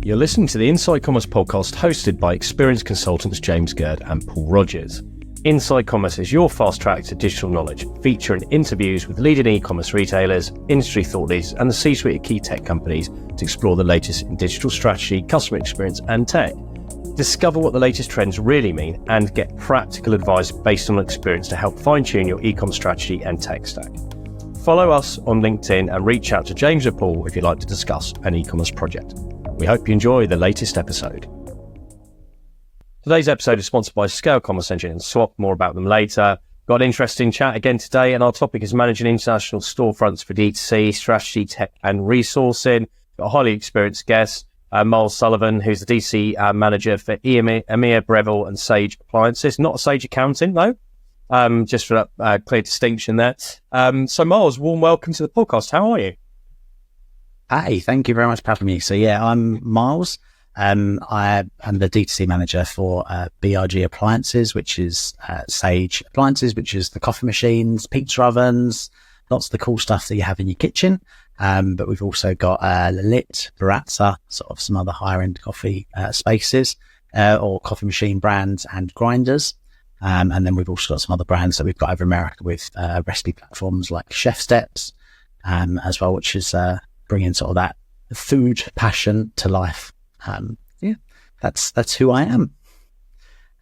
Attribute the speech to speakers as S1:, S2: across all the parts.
S1: You're listening to the Inside Commerce podcast hosted by experienced consultants James Gerd and Paul Rogers. Inside Commerce is your fast track to digital knowledge, featuring interviews with leading e-commerce retailers, industry thought leaders and the C-suite of key tech companies to explore the latest in digital strategy, customer experience and tech. Discover what the latest trends really mean and get practical advice based on experience to help fine-tune your e-commerce strategy and tech stack. Follow us on LinkedIn and reach out to James or Paul if you'd like to discuss an e-commerce project. We hope you enjoy the latest episode. Today's episode is sponsored by Scale Commerce Engine and Swap. More about them later. Got an interesting chat again today, and our topic is managing international storefronts for DTC, strategy, tech and resourcing. Got a highly experienced guest, Myles Sullivan, who's the DC manager for EMEA, Breville and Sage Appliances. Not a Sage Accounting though. Just for that clear distinction there. So Myles, warm welcome to the podcast. How are you?
S2: Hi, thank you very much for having me. So yeah, I'm Myles. I am the DTC manager for BRG Appliances, which is Sage Appliances, which is the coffee machines, pizza ovens, lots of the cool stuff that you have in your kitchen. But we've also got Lit, Baratza, sort of some other higher end coffee spaces or coffee machine brands and grinders. And then we've also got some other brands that we've got over America with recipe platforms like Chef Steps as well, which is bringing sort of that food passion to life. Yeah, that's who I am.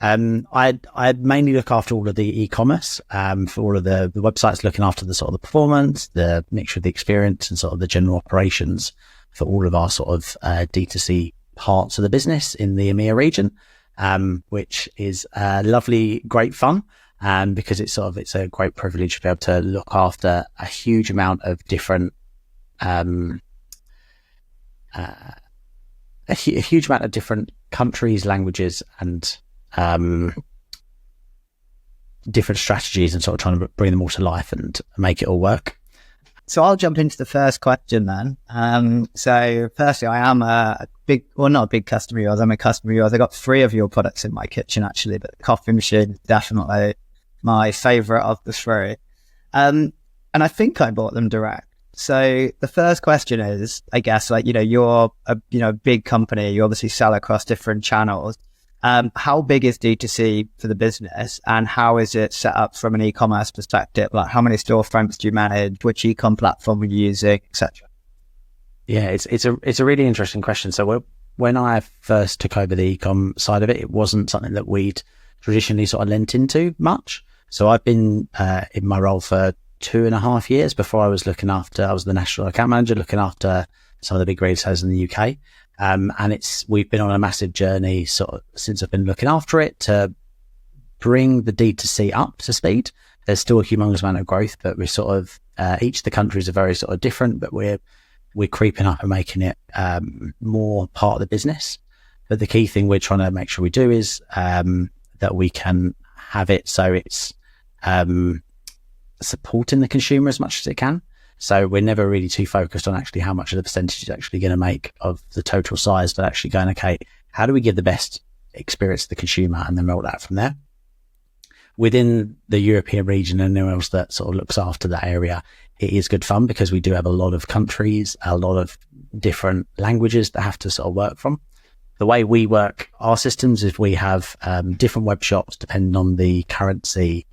S2: I mainly look after all of the e-commerce for all of the websites, looking after the sort of the performance, the mixture of the experience and sort of the general operations for all of our sort of D2C parts of the business in the EMEA region. Which is lovely, great fun, because it's a great privilege to be able to look after a huge amount of different, a huge amount of different countries, languages, and different strategies, and sort of trying to bring them all to life and make it all work.
S3: So I'll jump into the first question then. So firstly, I am not a big customer of yours. I'm a customer of yours. I got 3 of your products in my kitchen actually, but the coffee machine is definitely my favorite of the 3. And I think I bought them direct. So the first question is, I guess, like, you're a big company. You obviously sell across different channels. How big is D2C for the business, and how is it set up from an e-commerce perspective? Like, how many storefronts do you manage? Which e-com platform are you using, etc.?
S2: Yeah, it's a really interesting question. So when I first took over the e-com side of it, it wasn't something that we'd traditionally sort of lent into much. So I've been in my role for 2.5 years. Before I was the national account manager, looking after some of the big retailers in the UK. And we've been on a massive journey sort of since I've been looking after it to bring the D2C up to speed. There's still a humongous amount of growth, but we're sort of, each of the countries are very sort of different, but we're creeping up and making it, more part of the business. But the key thing we're trying to make sure we do is, that we can have it so it's, supporting the consumer as much as it can. So we're never really too focused on actually how much of the percentage is actually going to make of the total size, but actually going, okay, how do we give the best experience to the consumer, and then roll that from there. Within the European region and anyone else that sort of looks after that area, it is good fun because we do have a lot of countries, a lot of different languages that have to sort of work from. The way we work our systems is we have different web shops depending on the currency,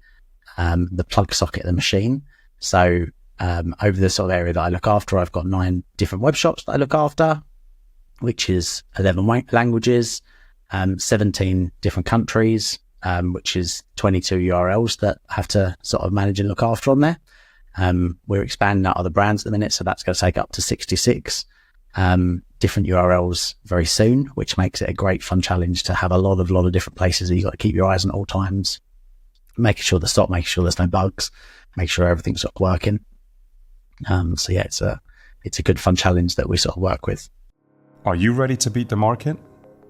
S2: the plug socket of the machine. So over the sort of area that I look after, I've got 9 different web shops that I look after, which is 11 languages, 17 different countries, which is 22 URLs that I have to sort of manage and look after on there. We're expanding out other brands at the minute, so that's going to take up to 66 different URLs very soon, which makes it a great fun challenge to have a lot of different places that you've got to keep your eyes on at all times, making sure the stock, making sure there's no bugs, make sure everything's sort of working. So yeah, it's a good fun challenge that we sort of work with.
S4: Are you ready to beat the market?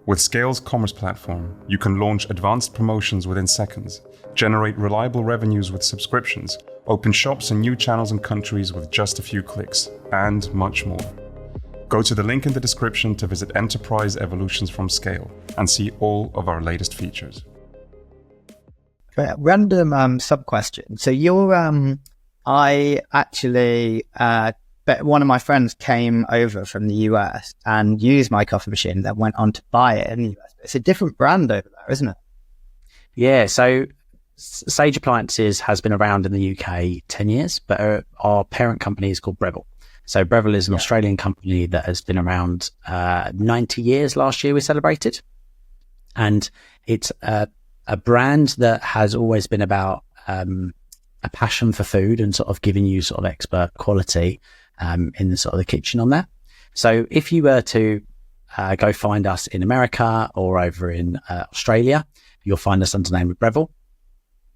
S4: With Scale's commerce platform, you can launch advanced promotions within seconds, generate reliable revenues with subscriptions, open shops in new channels and countries with just a few clicks, and much more. Go to the link in the description to visit Enterprise Evolutions from Scale and see all of our latest features.
S3: Random sub question. So I actually but one of my friends came over from the US and used my coffee machine, then went on to buy it in the US. It's a different brand over there, isn't it?
S2: Yeah. So Sage Appliances has been around in the UK 10 years, but our parent company is called Breville. So Breville is an Australian company that has been around 90 years. Last year we celebrated. And it's a brand that has always been about a passion for food and sort of giving you sort of expert quality in the sort of the kitchen on there. So if you were to go find us in America or over in Australia, you'll find us under the name of Breville.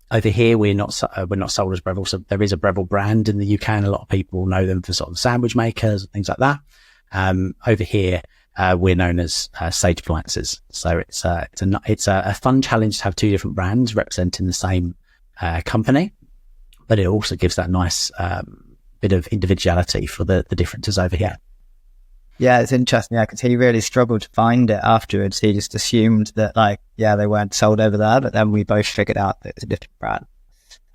S2: Over here, we're not sold as Breville, so there is a Breville brand in the UK, and a lot of people know them for sort of sandwich makers and things like that. Over here, we're known as Sage Appliances. So it's a fun challenge to have two different brands representing the same company, but it also gives that nice bit of individuality for the differences over here.
S3: Yeah, it's interesting. Yeah, because he really struggled to find it afterwards. He just assumed that, they weren't sold over there, but then we both figured out that it's a different brand.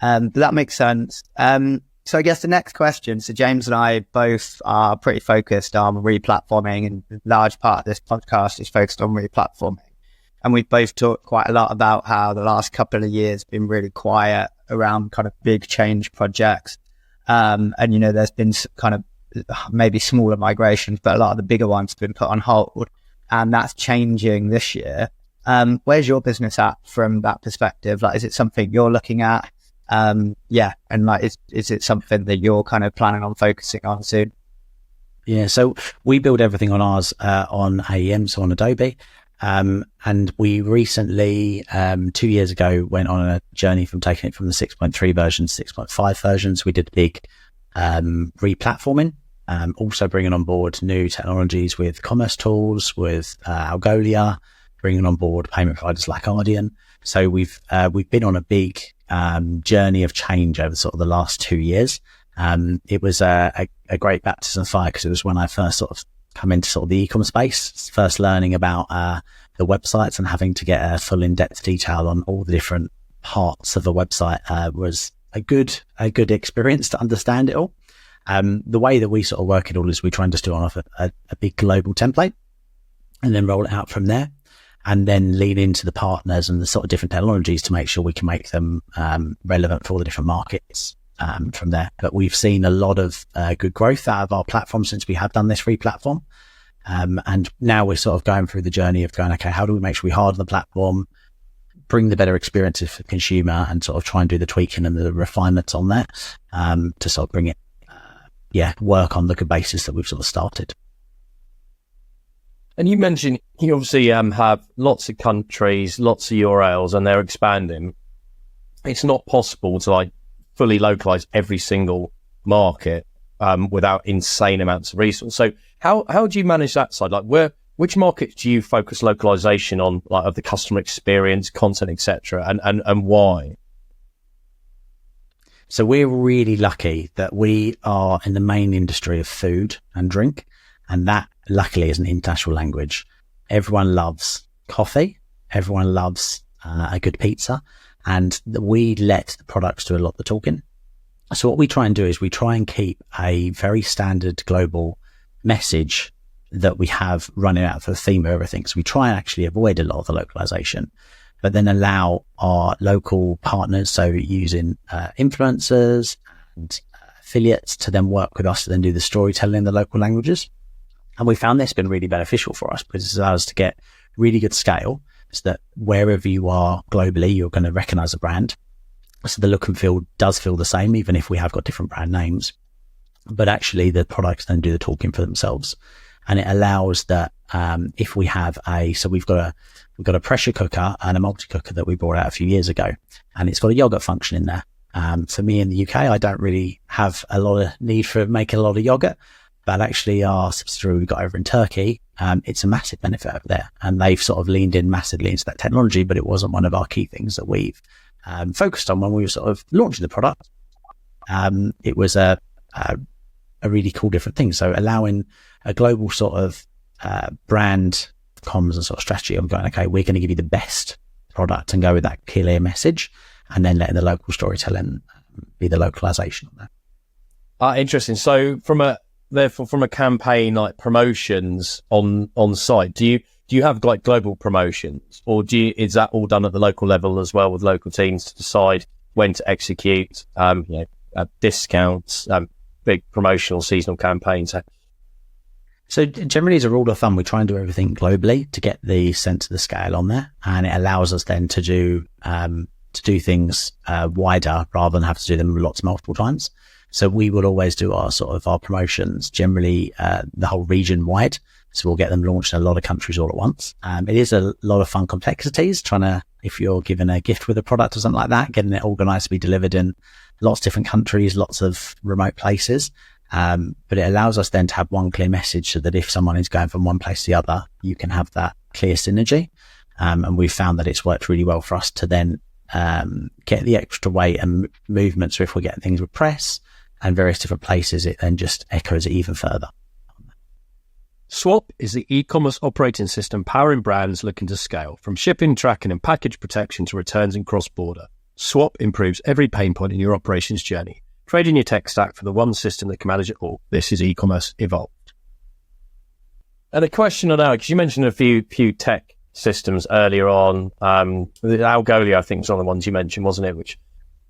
S3: But that makes sense. So I guess the next question, so James and I both are pretty focused on replatforming, and a large part of this podcast is focused on replatforming. And we've both talked quite a lot about how the last couple of years have been really quiet around kind of big change projects. And, there's been kind of maybe smaller migrations, but a lot of the bigger ones have been put on hold, and that's changing this year. Where's your business at from that perspective? Is it something you're looking at? And is it something that you're kind of planning on focusing on soon?
S2: Yeah, so we build everything on ours on AEM, so on Adobe. And we recently, 2 years ago, went on a journey from taking it from the 6.3 version to 6.5 versions. We did big replatforming. Also bringing on board new technologies with commerce tools, with Algolia, bringing on board payment providers like Ardian. So we've been on a big journey of change over sort of the last 2 years. It was a great baptism of fire, because it was when I first sort of come into sort of the e-commerce space, first learning about the websites and having to get a full in-depth detail on all the different parts of a website was a good experience to understand it all. The way that we sort of work it all is we try and just do it off a big global template and then roll it out from there, and then lean into the partners and the sort of different technologies to make sure we can make them relevant for all the different markets from there. But we've seen a lot of good growth out of our platform since we have done this free platform. And now we're sort of going through the journey of going, okay, how do we make sure we harden the platform, bring the better experiences for the consumer, and sort of try and do the tweaking and the refinements on that to sort of bring it work on the good basis that we've sort of started.
S1: And you mentioned you obviously have lots of countries, lots of URLs, and they're expanding. It's not possible to fully localize every single market without insane amounts of resource. So how do you manage that side? Which markets do you focus localization on, of the customer experience, content, etc., and why?
S2: So we're really lucky that we are in the main industry of food and drink, and that luckily is an international language. Everyone loves coffee. Everyone loves a good pizza, and we let the products do a lot of the talking. So what we try and do is we try and keep a very standard global message that we have running out for the theme of everything. So we try and actually avoid a lot of the localization, but then allow our local partners, so using influencers and affiliates, to then work with us to then do the storytelling in the local languages. And we found this has been really beneficial for us, because it allows us to get really good scale, so that wherever you are globally, you're going to recognize a brand. So the look and feel does feel the same, even if we have got different brand names, but actually the products then do the talking for themselves. And it allows that if we have we've got a pressure cooker and a multi-cooker that we brought out a few years ago, and it's got a yogurt function in there. For me in the UK, I don't really have a lot of need for making a lot of yogurt, but actually our subsidiary we got over in Turkey, it's a massive benefit over there, and they've sort of leaned in massively into that technology, but it wasn't one of our key things that we've focused on when we were sort of launching the product. It was a really cool different thing. So allowing a global sort of brand comms and sort of strategy of going, okay, we're going to give you the best product and go with that clear message, and then letting the local storytelling be the localization on that.
S1: Interesting. So from therefore, from a campaign like promotions on site, do you have like global promotions, or is that all done at the local level as well with local teams to decide when to execute, discounts, big promotional seasonal campaigns?
S2: So generally, as a rule of thumb, we try and do everything globally to get the sense of the scale on there, and it allows us then to do things wider rather than have to do them multiple times. So we will always do our promotions generally the whole region wide. So we'll get them launched in a lot of countries all at once. It is a lot of fun complexities if you're given a gift with a product or something like that, getting it organized to be delivered in lots of different countries, lots of remote places. But it allows us then to have one clear message so that if someone is going from one place to the other, you can have that clear synergy. And we've found that it's worked really well for us to then get the extra weight and movement. So if we're getting things with press and various different places, it then just echoes it even further.
S1: Swap is the e-commerce operating system powering brands looking to scale, from shipping, tracking and package protection to returns and cross-border. Swap improves every pain point in your operations journey. Trade in your tech stack for the one system that can manage it all. This is e-commerce evolved. And a question on now, because you mentioned a few tech systems earlier on. Algolia, I think, was one of the ones you mentioned, wasn't it? Which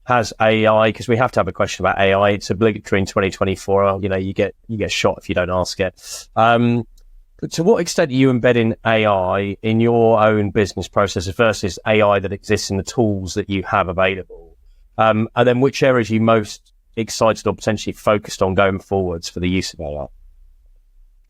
S1: has AI, because we have to have a question about AI. It's obligatory in 2024. You get shot if you don't ask it. But to what extent are you embedding AI in your own business processes versus AI that exists in the tools that you have available? And then which areas are you most excited or potentially focused on going forwards for the use of AI?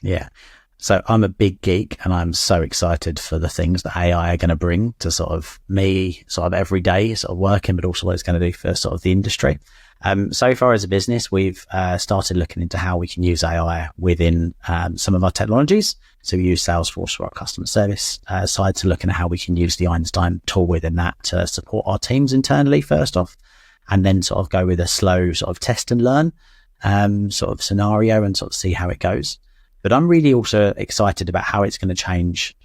S2: Yeah. So I'm a big geek and I'm so excited for the things that AI are going to bring to me every day, working, but also what it's going to do for the industry. So far as a business, we've started looking into how we can use AI within some of our technologies. So we use Salesforce for our customer service side, to looking at how we can use the Einstein tool within that to support our teams internally first off, and then go with a slow test and learn scenario and see how it goes. But I'm really also excited about how it's going to change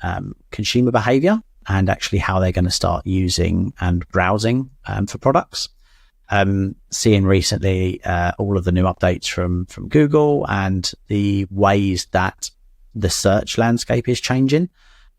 S2: consumer behavior and actually how they're going to start using and browsing for products. Seeing recently all of the new updates from Google and the ways that the search landscape is changing.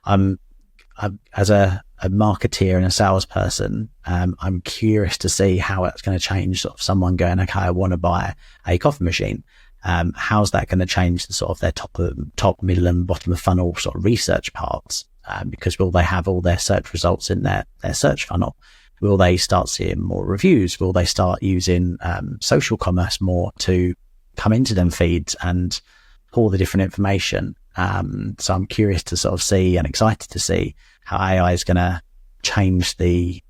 S2: As a marketeer and a salesperson, I'm curious to see how it's going to change someone going, okay, I want to buy a coffee machine. How's that going to change their top, middle and bottom of funnel research parts? Because will they have all their search results in their search funnel? Will they start seeing more reviews? Will they start using social commerce more to come into them feeds and pull the different information? So I'm curious to see and excited to see how AI is going to change the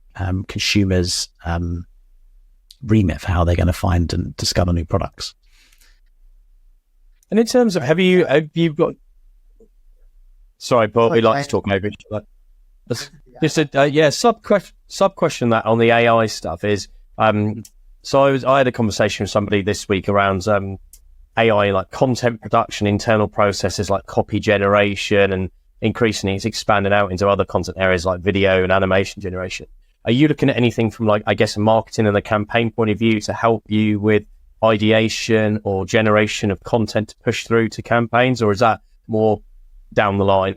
S2: consumers' remit for how they're going to find and discover new products.
S1: And in terms of, have you got? Sorry, Paul, we like to talk over each other. Just a sub question that on the AI stuff is, so I had a conversation with somebody this week around AI, like content production, internal processes like copy generation, and increasingly it's expanding out into other content areas like video and animation generation. Are you looking at anything from a marketing and a campaign point of view to help you with ideation or generation of content to push through to campaigns, or is that more down the line?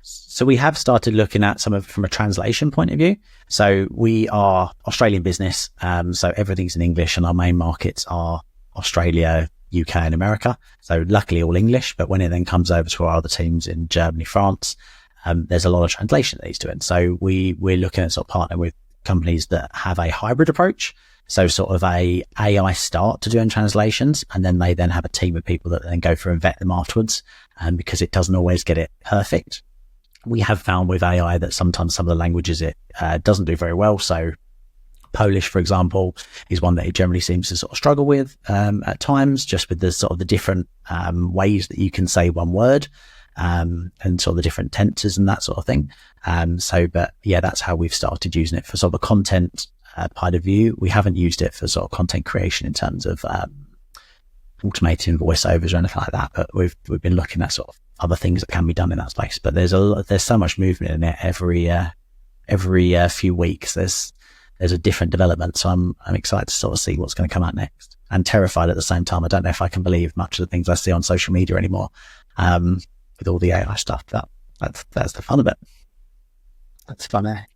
S2: So we have started looking at some of from a translation point of view. So we are Australian business. So everything's in English and our main markets are Australia, UK and America. So luckily all English, but when it then comes over to our other teams in Germany, France, there's a lot of translation that he's doing. So we're looking at partnering with companies that have a hybrid approach. So a AI start to doing translations, and then they then have a team of people that then go through and vet them afterwards. Because it doesn't always get it perfect. We have found with AI that sometimes some of the languages it doesn't do very well. So Polish, for example, is one that it generally seems to struggle with at times, just with the different ways that you can say one word and the different tenses and that sort of thing. But yeah, that's how we've started using it for a content point of view. We haven't used it for content creation in terms of automating voiceovers or anything like that, but we've been looking at other things that can be done in that space. But there's so much movement in it every few weeks. There's a different development, so I'm excited to see what's going to come out next. and terrified at the same time. I don't know if I can believe much of the things I see on social media anymore, with all the AI stuff. That's the fun of it.
S3: That's funny.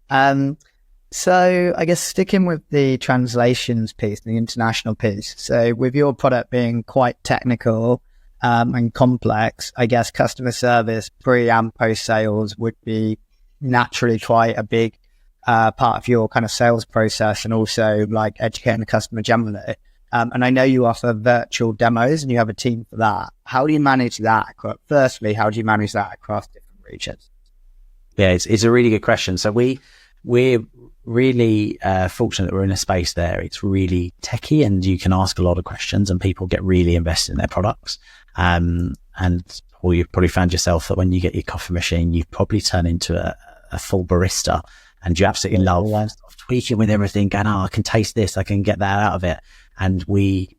S3: So I guess sticking with the translations piece, the international piece. So with your product being quite technical and complex, I guess customer service pre and post sales would be naturally quite a big part of your kind of sales process, and also like educating the customer generally. And I know you offer virtual demos and you have a team for that. How do you manage that? Firstly, how do you manage that across different regions?
S2: Yeah, it's a really good question. So we're really fortunate that we're in a space there. It's really techie, and you can ask a lot of questions, and people get really invested in their products. Or you've probably found yourself that when you get your coffee machine, you probably turn into a full barista, and you absolutely love tweaking with everything, going, I can taste this, I can get that out of it. And we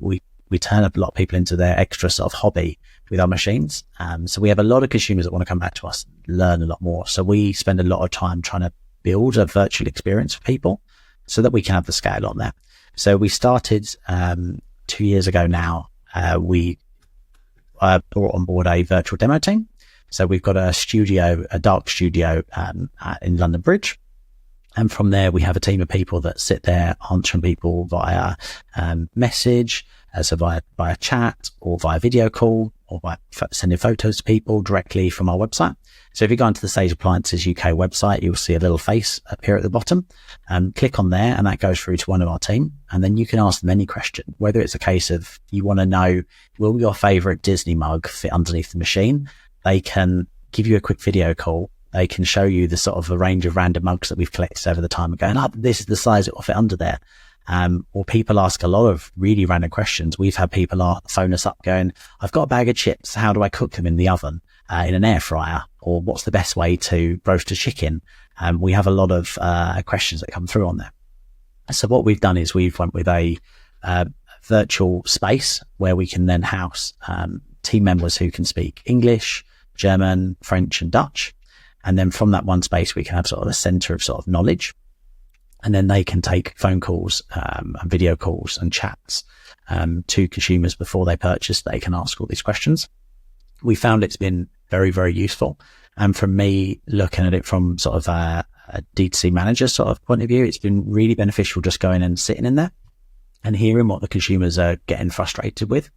S2: turn a lot of people into their extra sort of hobby with our machines. So we have a lot of consumers that want to come back to us and learn a lot more. So we spend a lot of time trying to build a virtual experience for people so that we can have the scale on that. So we started 2 years ago now. We brought on board a virtual demo team. So we've got a dark studio in London Bridge. And from there, we have a team of people that sit there answering people via message, so via chat, or via video call, or by sending photos to people directly from our website. So if you go onto the Sage Appliances UK website, you'll see a little face appear at the bottom. Click on there, and that goes through to one of our team. And then you can ask them any question, whether it's a case of you want to know, will your favorite Disney mug fit underneath the machine? They can give you a quick video call. They can show you the sort of a range of random mugs that we've collected over the time, and going, this is the size it will fit under there. Or people ask a lot of really random questions. We've had people phone us up going, I've got a bag of chips. How do I cook them in the oven, in an air fryer? Or what's the best way to roast a chicken? We have a lot of questions that come through on there. So what we've done is we've went with a virtual space where we can then house team members who can speak English, German, French, and Dutch. And then from that one space, we can have sort of a center of sort of knowledge. And then they can take phone calls and video calls and chats to consumers before they purchase. They can ask all these questions. We found it's been very, very useful. And from me looking at it from sort of a DTC manager sort of point of view, it's been really beneficial just going and sitting in there and hearing what the consumers are getting frustrated with.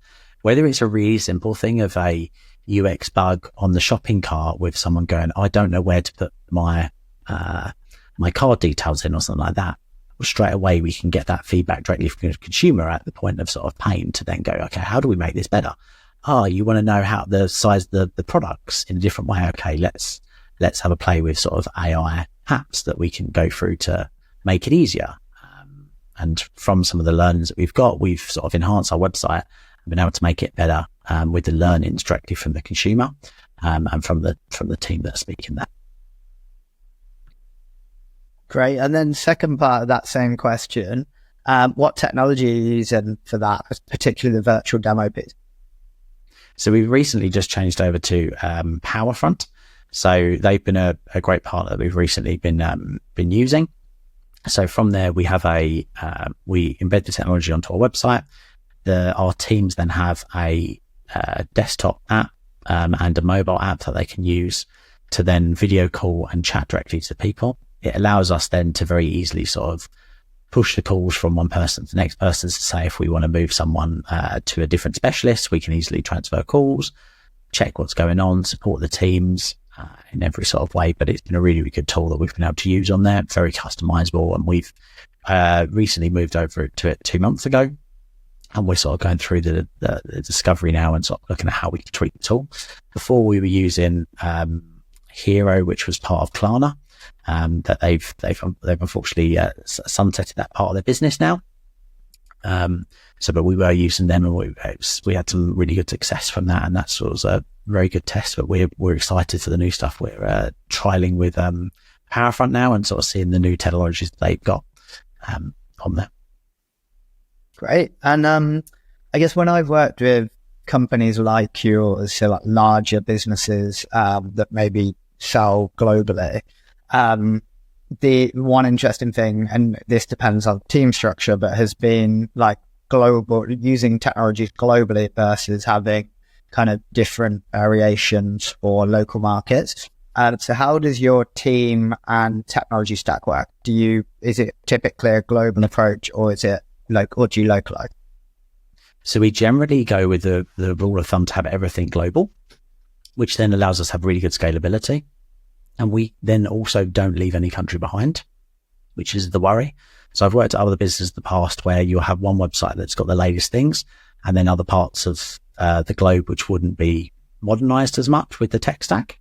S2: Whether it's a really simple thing of a UX bug on the shopping cart with someone going, I don't know where to put my card details in, or something like that. Well, straight away, we can get that feedback directly from the consumer at the point of sort of pain to then go, okay, how do we make this better? You want to know how the size of the products in a different way. Okay, let's have a play with sort of AI apps that we can go through to make it easier. And from some of the learnings that we've got, we've sort of enhanced our website and been able to make it better with the learnings directly from the consumer and from the team that are speaking that.
S3: Great. And then second part of that same question, what technology are you using for that, particularly the virtual demo bit?
S2: So we've recently just changed over to PowerFront. So they've been a great partner that we've recently been using. So from there, we have we embed the technology onto our website. Our teams then have a desktop app and a mobile app that they can use to then video call and chat directly to people. It allows us then to very easily sort of push the calls from one person to the next person to say, if we want to move someone to a different specialist, we can easily transfer calls, check what's going on, support the teams in every sort of way. But it's been a really, really good tool that we've been able to use on there, very customizable. And we've recently moved over to it 2 months ago. And we're sort of going through the discovery now and sort of looking at how we can tweak the tool. Before we were using Hero, which was part of Klarna. That they've unfortunately sunsetted that part of their business now. But we were using them, and we had some really good success from that, and that was a very good test. But we're excited for the new stuff. We're trialing with PowerFront now and sort of seeing the new technologies that they've got on there.
S3: Great. And I guess when I've worked with companies like yours, so like larger businesses that maybe sell globally, the one interesting thing, and this depends on team structure, but has been like global, using technologies globally versus having kind of different variations for local markets. So how does your team and technology stack work? Is it typically a global approach, or is it or do you localize?
S2: So we generally go with the rule of thumb to have everything global, which then allows us to have really good scalability. And we then also don't leave any country behind, which is the worry. So I've worked at other businesses in the past where you'll have one website that's got the latest things, and then other parts of the globe which wouldn't be modernized as much with the tech stack.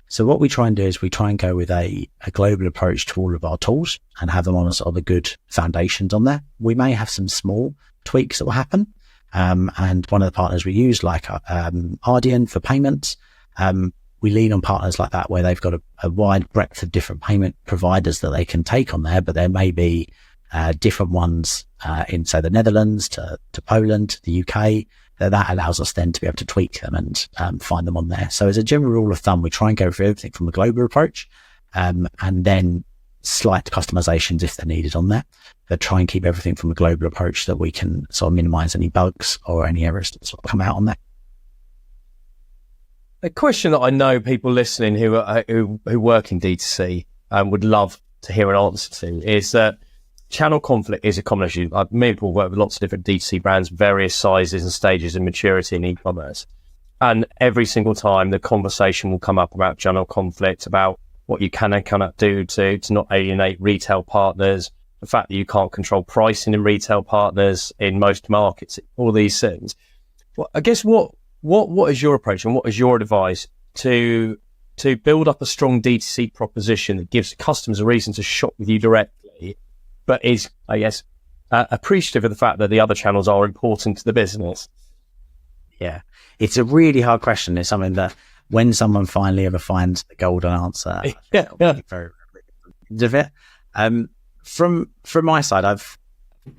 S2: So what we try and do is we try and go with a global approach to all of our tools and have them on a sort of a good foundations on there. We may have some small tweaks that will happen. And one of the partners we use, like Ardian for payments, we lean on partners like that where they've got a wide breadth of different payment providers that they can take on there, but there may be different ones in, say, the Netherlands to Poland, to the UK. That allows us then to be able to tweak them and find them on there. So as a general rule of thumb, we try and go for everything from a global approach, and then slight customizations if they're needed on there, but try and keep everything from a global approach so that we can sort of minimize any bugs or any errors that sort of come out on there.
S1: A question that I know people listening who work in DTC would love to hear an answer to is that channel conflict is a common issue. Many people work with lots of different DTC brands, various sizes and stages of maturity in e-commerce. And every single time the conversation will come up about channel conflict, about what you can and cannot do to not alienate retail partners, the fact that you can't control pricing in retail partners in most markets, all these things. Well, I guess what is your approach and what is your advice to build up a strong DTC proposition that gives customers a reason to shop with you directly, but is, I guess, appreciative of the fact that the other channels are important to the business?
S2: Yeah, it's a really hard question. It's something that when someone finally ever finds the golden answer,
S1: yeah.
S2: Very of it. From my side,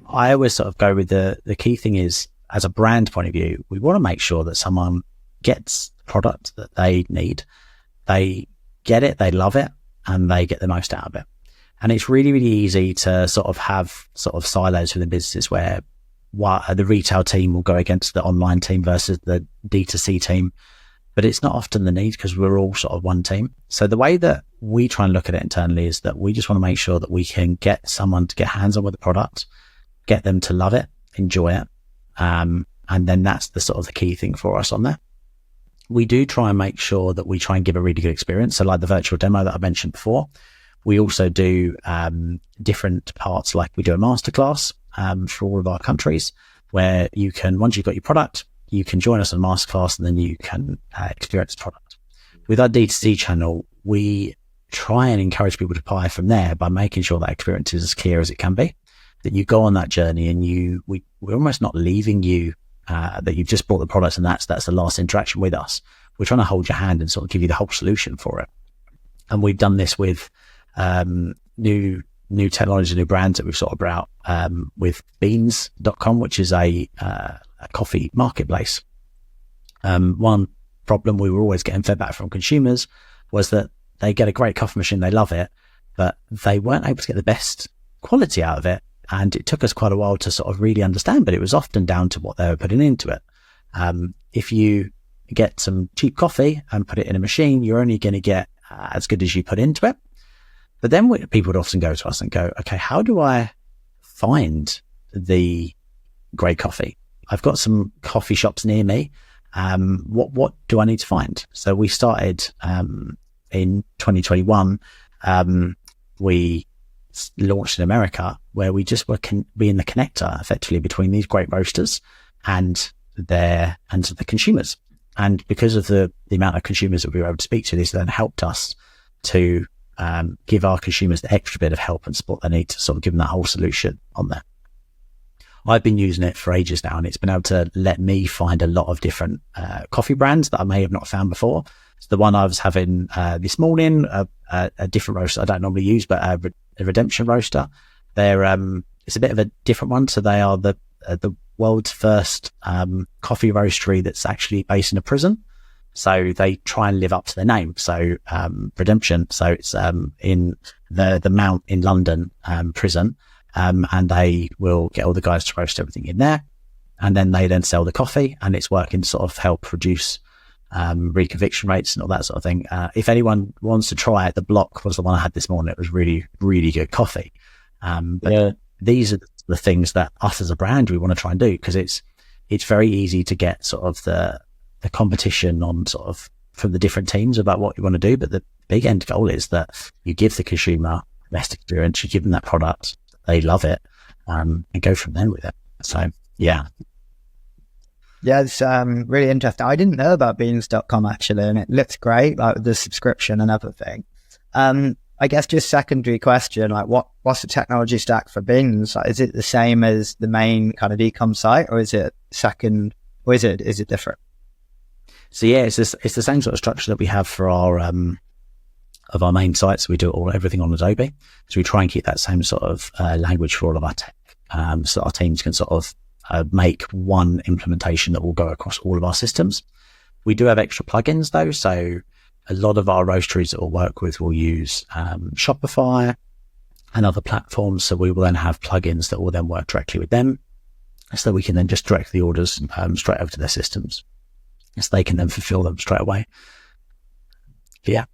S2: I always sort of go with the key thing is, as a brand point of view, we want to make sure that someone gets the product that they need, they get it, they love it, and they get the most out of it. And it's really, really easy to sort of have sort of silos within businesses where the retail team will go against the online team versus the D2C team. But it's not often the need because we're all sort of one team. So the way that we try and look at it internally is that we just want to make sure that we can get someone to get hands on with the product, get them to love it, enjoy it. And then that's the sort of the key thing for us on there. We do try and make sure that we try and give a really good experience. So like the virtual demo that I mentioned before, we also do different parts, like we do a masterclass for all of our countries where you can, once you've got your product, you can join us on a masterclass and then you can experience the product. With our D2C channel, we try and encourage people to buy from there by making sure that experience is as clear as it can be, that you go on that journey and we're almost not leaving you, that you've just bought the product and that's the last interaction with us. We're trying to hold your hand and sort of give you the whole solution for it. And we've done this with new technology, new brands that we've sort of brought with beans.com, which is a coffee marketplace. One problem we were always getting feedback from consumers was that they get a great coffee machine, they love it, but they weren't able to get the best quality out of it. And it took us quite a while to sort of really understand, but it was often down to what they were putting into it. If you get some cheap coffee and put it in a machine, you're only going to get as good as you put into it. But then people would often go to us and go, okay, how do I find the great coffee? I've got some coffee shops near me. What do I need to find? So we started in 2021. We launched in America where we just were being the connector effectively between these great roasters and the consumers. And because of the amount of consumers that we were able to speak to, this then helped us to give our consumers the extra bit of help and support they need to sort of give them that whole solution on there. I've been using it for ages now, and it's been able to let me find a lot of different coffee brands that I may have not found before. So the one I was having this morning, a different roaster I don't normally use, but a Redemption roaster. They're it's a bit of a different one. So they are the world's first coffee roastery that's actually based in a prison. So they try and live up to their name. So Redemption. So it's in the Mount in London prison. And they will get all the guys to roast everything in there. and then they then sell the coffee, and it's working to sort of help reduce reconviction rates and all that sort of thing. If anyone wants to try it, the block was the one I had this morning. It was really, really good coffee. But these are the things that us as a brand, we want to try and do, because it's very easy to get sort of the competition on sort of from the different teams about what you want to do. But the big end goal is that you give the consumer the best experience, you give them that product, they love it, and go from there with it. So, yeah.
S3: Yeah, it's really interesting. I didn't know about beans.com actually, and it looks great, like with the subscription and everything. I guess just secondary question, like what's the technology stack for Beans? Like, is it the same as the main kind of e-com site, or is it second, or is it different?
S2: So yeah, it's the same sort of structure that we have for our of our main sites. We do everything on Adobe, so we try and keep that same sort of language for all of our tech, so that our teams can sort of make one implementation that will go across all of our systems. We do have extra plugins though, so a lot of our roasteries that we'll work with will use Shopify and other platforms, so we will then have plugins that will then work directly with them, so we can then just direct the orders straight over to their systems, so they can then fulfill them straight away. Yeah.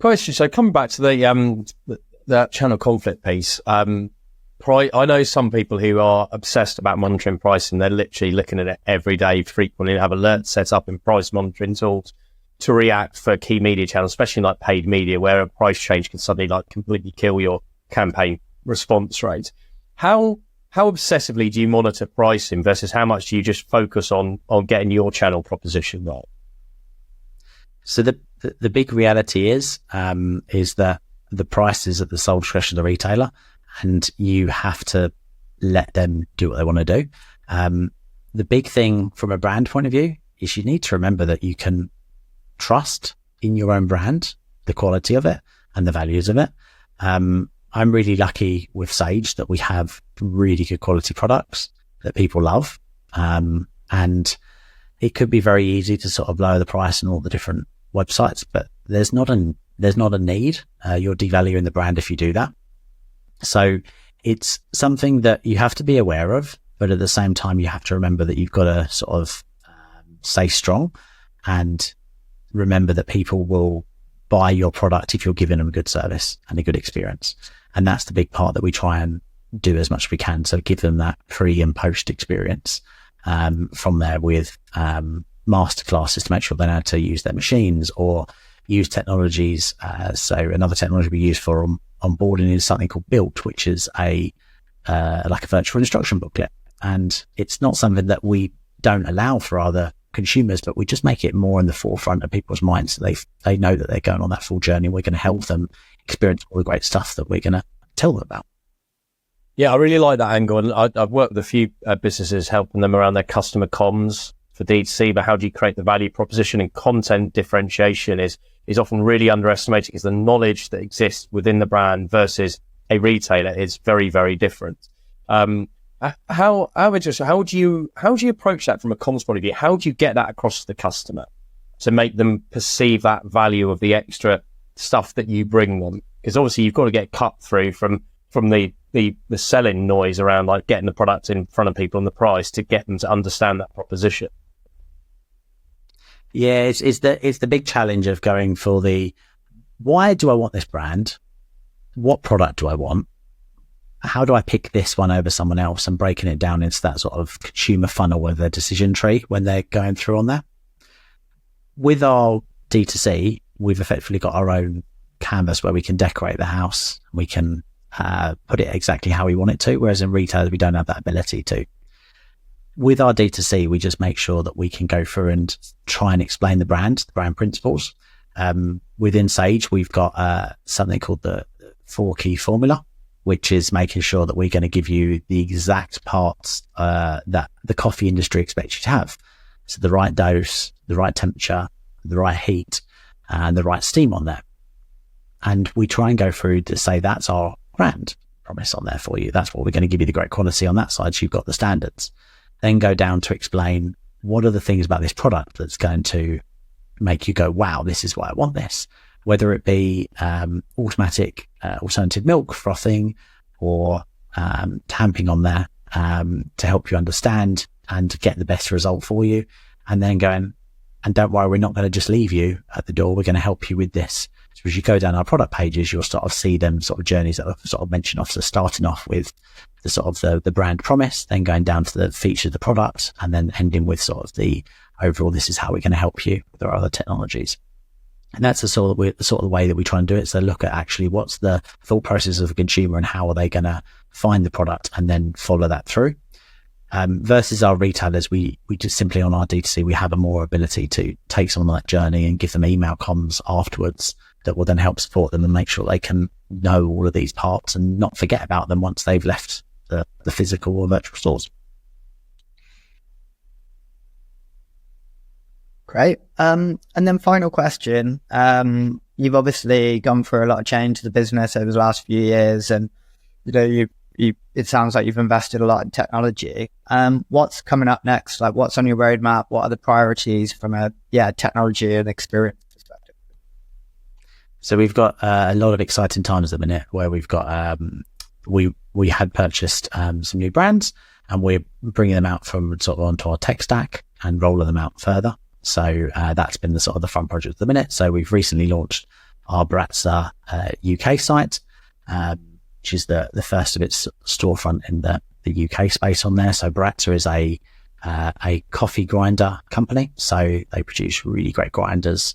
S1: Question. So coming back to the channel conflict piece, I know some people who are obsessed about monitoring pricing. They're literally looking at it every day, frequently have alerts set up in price monitoring tools to react for key media channels, especially like paid media, where a price change can suddenly like completely kill your campaign response rate. How obsessively do you monitor pricing versus how much do you just focus on getting your channel proposition right?
S2: So the big reality is that the price is at the sole discretion of the retailer, and you have to let them do what they want to do. The big thing from a brand point of view is you need to remember that you can trust in your own brand, the quality of it and the values of it. I'm really lucky with Sage that we have really good quality products that people love. And it could be very easy to sort of lower the price on all the different websites, but there's not a need. You're devaluing the brand if you do that. So it's something that you have to be aware of, but at the same time, you have to remember that you've got to sort of stay strong and remember that people will buy your product if you're giving them a good service and a good experience. And that's the big part that we try and do as much as we can. So give them that pre and post experience from there with masterclasses to make sure they know how to use their machines or use technologies. So another technology we use for onboarding is something called Built, which is like a virtual instruction booklet. And it's not something that we don't allow for other consumers, but we just make it more in the forefront of people's minds. So they know that they're going on that full journey. We're going to help them experience all the great stuff that we're going to tell them about.
S1: Yeah, I really like that angle. And I've worked with a few businesses helping them around their customer comms for DTC, but how do you create the value proposition? And content differentiation is often really underestimated because the knowledge that exists within the brand versus a retailer is very, very different. How do you approach that from a comms point of view? How do you get that across to the customer to make them perceive that value of the extra stuff that you bring them? Because obviously you've got to get cut through from the selling noise around like getting the product in front of people and the price to get them to understand that proposition.
S2: Yeah, it's the big challenge of going for the, why do I want this brand? What product do I want? How do I pick this one over someone else, and breaking it down into that sort of consumer funnel with their decision tree when they're going through on that. With our D2C, we've effectively got our own canvas where we can decorate the house. We can put it exactly how we want it to, whereas in retail, we don't have that ability to. With our D2C, we just make sure that we can go through and try and explain the brand principles. Within Sage, we've got something called the 4 key formula, which is making sure that we're going to give you the exact parts that the coffee industry expects you to have. So the right dose, the right temperature, the right heat, and the right steam on there. And we try and go through to say that's our brand promise on there for you. That's what we're going to give you, the great quality on that side. So you've got the standards. Then go down to explain what are the things about this product that's going to make you go, wow, this is why I want this. Whether it be automatic alternative milk frothing or tamping on there, to help you understand and get the best result for you. And then going, and don't worry, we're not going to just leave you at the door. We're going to help you with this. So as you go down our product pages, you'll sort of see them sort of journeys that I've sort of mentioned off. So starting off with the sort of the brand promise, then going down to the feature of the product, and then ending with sort of the overall, this is how we're going to help you with our other technologies. And that's the sort of way that we try and do it. So look at actually what's the thought process of a consumer and how are they going to find the product and then follow that through. Versus our retailers, we just simply on our DTC, we have a more ability to take someone on that journey and give them email comms afterwards that will then help support them and make sure they can know all of these parts and not forget about them once they've left the physical or virtual stores.
S3: Great. And then final question. You've obviously gone through a lot of change to the business over the last few years, and it sounds like you've invested a lot in technology. What's coming up next? Like, what's on your roadmap? What are the priorities from a technology and experience perspective?
S2: So we've got a lot of exciting times at the minute where we've got we had purchased some new brands, and we're bringing them out from sort of onto our tech stack and rolling them out further. So that's been the sort of the front project at the minute. So we've recently launched our Baratza UK site, which is the first of its storefront in the UK space on there. So Baratza is a coffee grinder company. So they produce really great grinders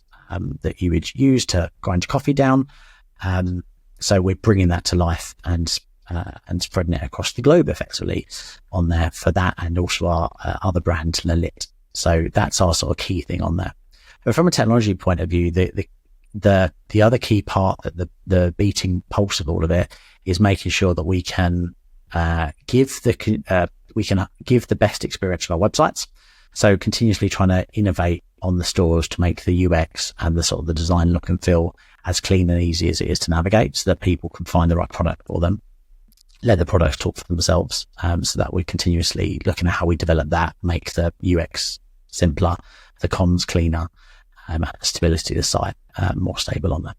S2: that you would use to grind your coffee down. So we're bringing that to life and spreading it across the globe effectively on there for that, and also our other brand Lalit. So that's our sort of key thing on there. But from a technology point of view, the other key part that the beating pulse of all of it is making sure that we can give the best experience of our websites. So continuously trying to innovate on the stores to make the UX and the sort of the design look and feel as clean and easy as it is to navigate, so that people can find the right product for them. Let the products talk for themselves, so that we're continuously looking at how we develop that, make the UX simpler, the comms cleaner, and the stability of the site more stable on that.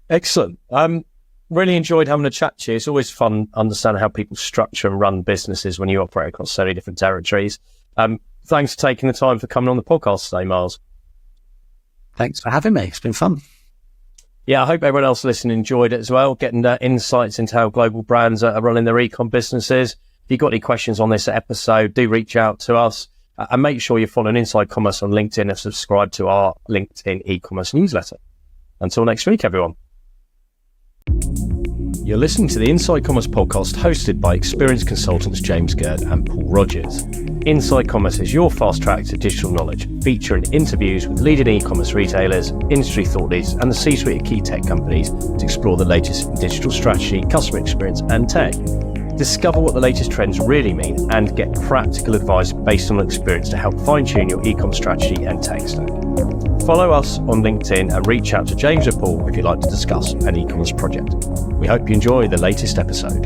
S1: Excellent. Really enjoyed having a chat to you. It's always fun understanding how people structure and run businesses when you operate across so many different territories. Thanks for taking the time for coming on the podcast today, Myles.
S2: Thanks for having me. It's been fun.
S1: Yeah, I hope everyone else listening enjoyed it as well, getting insights into how global brands are running their e-com businesses. If you've got any questions on this episode, do reach out to us, and make sure you're following Inside Commerce on LinkedIn and subscribe to our LinkedIn e-commerce newsletter. Until next week, everyone. You're listening to the Inside Commerce podcast, hosted by experienced consultants James Gerd and Paul Rogers. Inside Commerce is your fast track to digital knowledge, featuring interviews with leading e-commerce retailers, industry thought leaders, and the C-suite of key tech companies to explore the latest in digital strategy, customer experience, and tech. Discover what the latest trends really mean and get practical advice based on experience to help fine-tune your e-com strategy and tech stack. Follow us on LinkedIn and reach out to James or Paul if you'd like to discuss an e-commerce project. We hope you enjoy the latest episode.